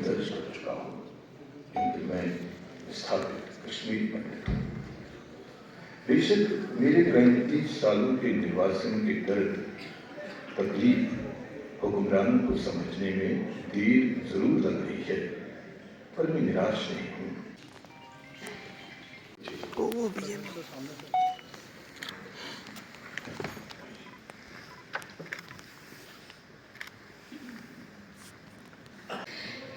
दर्ज कर चुका हूँ, क्योंकि मैं स्थापित कश्मीरी पंडित हूँ। बेशक मेरे 35 सालों के निर्वासन के दर्द, तकलीफ, हुक्मरानों को समझने में देर जरूर लग रही है, पर मैं निराश नहीं हूँ। वो भी है।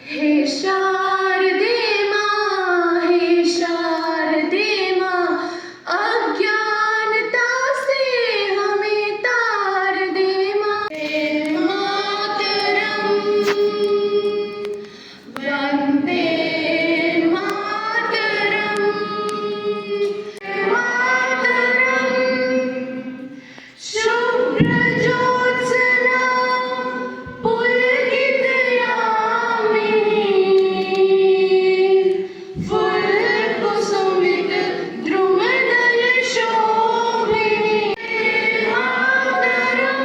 हे शारदे माँ, हे शारदे माँ, अज्ञानता से हमें तार दे माँ। हे मातरम, वंदे मातरम, मातरम, शुभ्र ज्योत्सना पुलकित यामिनी, फुल कुसुमित द्रुमदल शोभिनी, मातरम।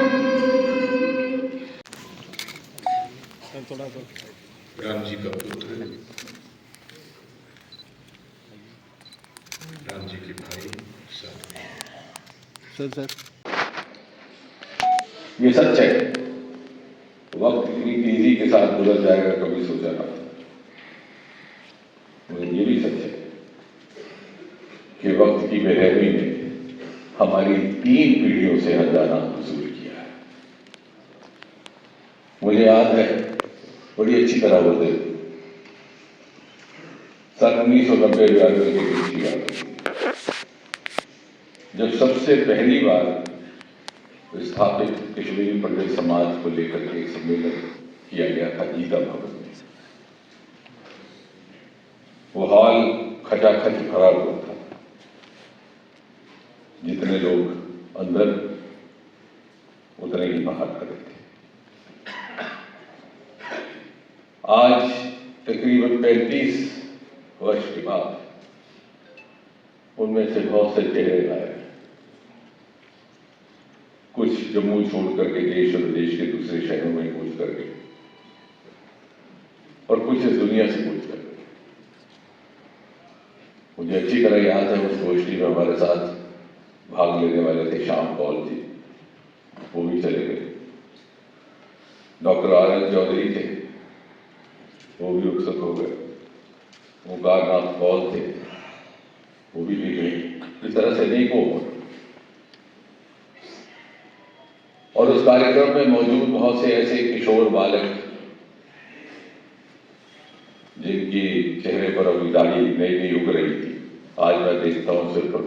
राम जी का पुत्र, राम जी के भाई साथ में। सर ये सच है, वक्त इतनी तेजी के साथ गुजर जाएगा कभी सोचा ना था। मगर ये भी सच है कि वक्त की बेरहमी ने हमारी 3 पीढ़ियों से अनजाना वसूल किया है। मुझे याद है बड़ी अच्छी तरह वो दिन सन 1990-92 के बीच की बात है, जब सबसे पहली बार स्थापित कश्मीरी पंडित समाज को लेकर के सम्मेलन किया गया था गीता भवन में। वो हॉल खचाखच भरा हुआ था, जितने लोग अंदर उतने ही बाहर खड़े थे। आज तकरीबन 35 वर्ष के बाद उनमें से बहुत से चेहरे गायब हैं। कुछ जम्मू छोड़ करके देश और विदेश के दूसरे शहरों में कूच कर गए और कुछ इस दुनिया से कूच कर गए। मुझे अच्छी तरह याद है उस गोष्ठी में हमारे साथ भाग लेने वाले थे श्याम पॉल जी, वो भी चले गए। डॉक्टर आर एन चौधरी थे, वो भी रुखसत हो गए। मुकारनाथ पॉल थे, वो भी गए। इस तरह से अनेकों। और उस कार्यक्रम में मौजूद बहुत से ऐसे किशोर बालक जिनकी चेहरे पर अभी दाढ़ी नई नई उग रही थी, आज मैं देखता हूं सिर पर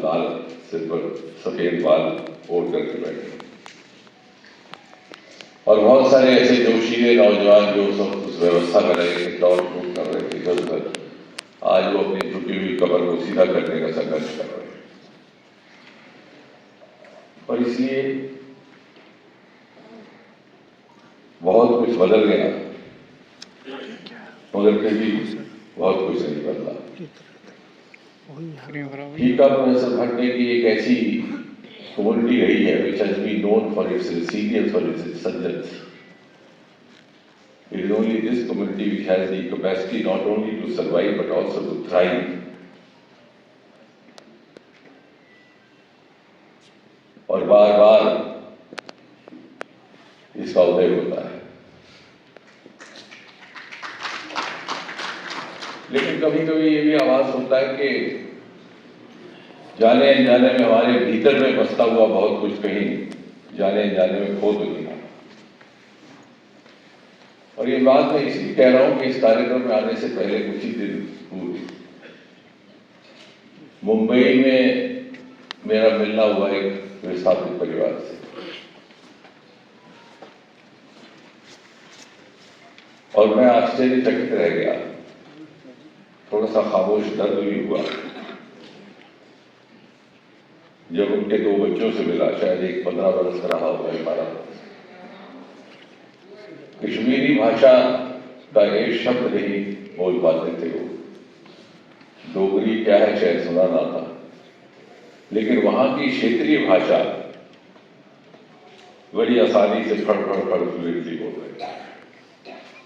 लाल, सिर पर सफेद बाल ओढ़ करके बैठे। और बहुत सारे ऐसे जोशीले नौजवान जो सब उस व्यवस्था में रहे थे, दौड़ धूप कर रहे थे इधर उधर, आज वो अपनी झुकी हुई कमर को सीधा करने का संघर्ष कर रहे हैं। और इसलिए बहुत कुछ बदल गया, मगर फिर भी बहुत कुछ नहीं बदला। फीका प्रोफेसर भट्ट ने की एक ऐसी कम्युनिटी रही है which has been known for its resilience, for its insurgence. It is only this community which has the capacity not only to survive but also to thrive. और बार बार इसका उदय होता है। लेकिन कभी कभी ये भी आभास होता है कि जाने अनजाने में हमारे भीतर में बसता हुआ बहुत कुछ कहीं जाने अनजाने में खो तो नहीं। और ये बात मैं इसलिए कह रहा हूं कि इस कार्यक्रम में आने से पहले कुछ ही दिन पूर्व मुंबई में मेरा मिलना हुआ एक विस्थापित परिवार से, और मैं आश्चर्यचकित रह गया, थोड़ा सा खामोश दर्द भी हुआ जब उनके 2 बच्चों से मिला। शायद एक 15 वर्ष का रहा होगा, 12 वर्ष। कश्मीरी भाषा का एक शब्द नहीं बोल पाते थे वो। डोगरी क्या है शायद सुना ना था, लेकिन वहां की क्षेत्रीय भाषा बड़ी आसानी से फड़ फ्लुएंटली बोल रहे।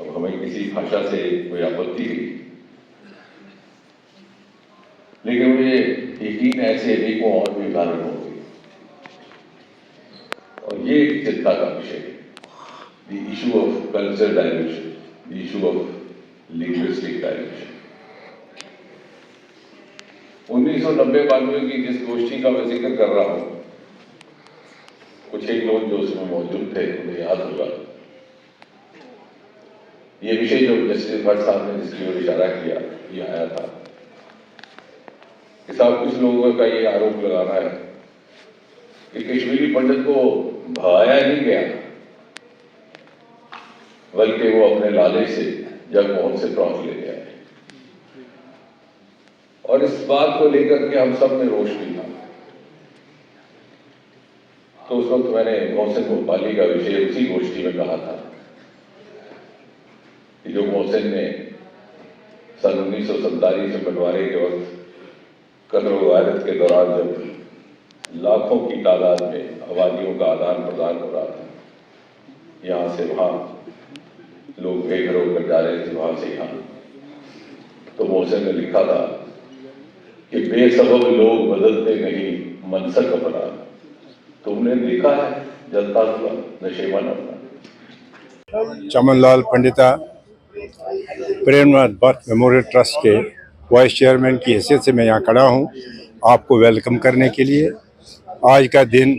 अब हमें किसी भाषा से कोई आपत्ति नहीं, लेकिन मुझे यकीन ऐसे अनेकों और भी उदाहरण होंगे, और ये एक चिंता का विषय है, the issue of culture dimension, the issue of linguistic dimension. 1990-92 की जिस गोष्ठी का मैं जिक्र कर रहा हूं, कुछ एक लोग जो उसमें मौजूद थे उन्हें याद होगा, ये विषय जो जस्टिस भट्ट साहब ने जिसकी ओर इशारा किया, ये आया था कि साहब कुछ लोगों का ये आरोप लगाना है कि कश्मीरी पंडित को भगाया नहीं गया, बल्कि वो अपने लालच से जगमोहन से फ्रॉक ले गया है। और इस बात को लेकर के हम सब ने रोष भी था। तो उस वक्त मैंने मोहसिन भोपाली का विषय उसी गोष्ठी में कहा था कि जो मोहसिन ने सन 1947 में बंटवारे के वक्त कत्ल वारदात के दौरान जब लाखों की तादाद में आबादियों का आदान प्रदान हो रहा था, यहाँ से वहाँ लोग बेघर होकर जा रहे थे, वहाँ से यहाँ, तो मोहसिन ने लिखा था कि बेसबब लोग बदलते नहीं मनसक अपना, तुमने देखा है जलता हुआ नशेबन अपना। चमनलाल पंडिता प्रेमनाथ भट्ट मेमोरियल ट्रस्ट के वाइस चेयरमैन की हैसियत से मैं यहाँ खड़ा हूँ आपको वेलकम करने के लिए। आज का दिन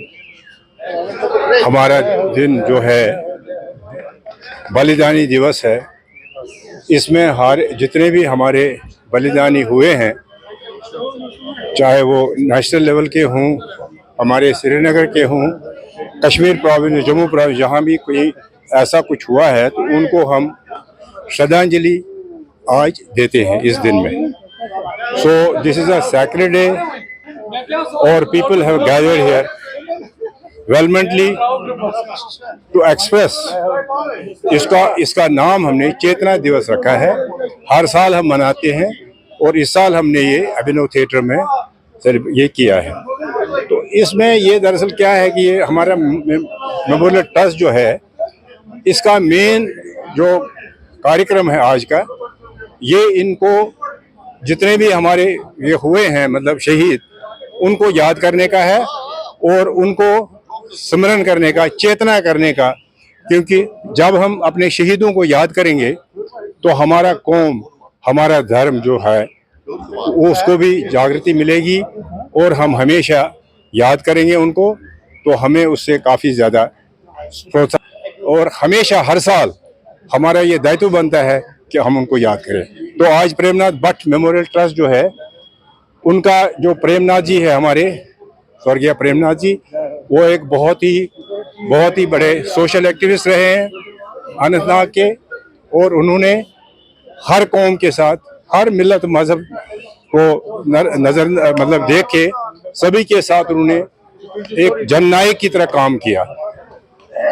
हमारा दिन जो है बलिदानी दिवस है। इसमें हर जितने भी हमारे बलिदानी हुए हैं, चाहे वो नेशनल लेवल के हों, हमारे श्रीनगर के हों, कश्मीर प्रोविंस, जम्मू प्रोविंस, जहाँ भी कोई ऐसा कुछ हुआ है तो उनको हम श्रद्धांजलि आज देते हैं इस दिन में। So this is a sacred day और people have gathered here vehemently to express. इसका नाम हमने चेतना दिवस रखा है, हर साल हम मनाते हैं और इस साल हमने ये अभिनव थिएटर में ये किया है। तो इसमें ये दरअसल क्या है कि ये हमारा मेमोरियल ट्रस्ट जो है, इसका मेन जो कार्यक्रम है आज का, ये इनको जितने भी हमारे ये हुए हैं मतलब शहीद, उनको याद करने का है और उनको स्मरण करने का, चेतना करने का, क्योंकि जब हम अपने शहीदों को याद करेंगे तो हमारा कौम, हमारा धर्म जो है उसको भी जागृति मिलेगी और हम हमेशा याद करेंगे उनको, तो हमें उससे काफ़ी ज़्यादा प्रोत्साहन, और हमेशा हर साल हमारा ये दायित्व बनता है कि हम उनको याद करें। तो आज प्रेमनाथ भट्ट मेमोरियल ट्रस्ट जो है, उनका जो प्रेमनाथ जी है, हमारे स्वर्गीय प्रेमनाथ जी, वो एक बहुत ही बड़े सोशल एक्टिविस्ट रहे हैं अनंतनाग के, और उन्होंने हर कौम के साथ, हर मिलत मजहब को नजर मतलब देख के सभी के साथ उन्होंने एक जननायक की तरह काम किया,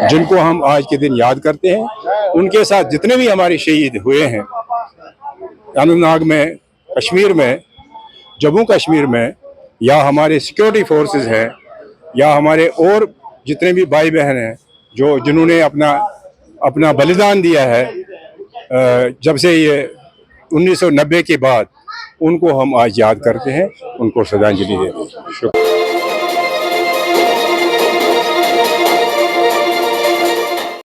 जिनको हम आज के दिन याद करते हैं। उनके साथ जितने भी हमारे शहीद हुए हैं अनंतनाग में, कश्मीर में, जम्मू कश्मीर में, या हमारे सिक्योरिटी फोर्सेस हैं, या हमारे और जितने भी भाई बहन हैं जिन्होंने अपना बलिदान दिया है जब से ये 1990 के बाद, उनको हम आज याद करते हैं, उनको श्रद्धांजलि देते हैं। शुक्रिया।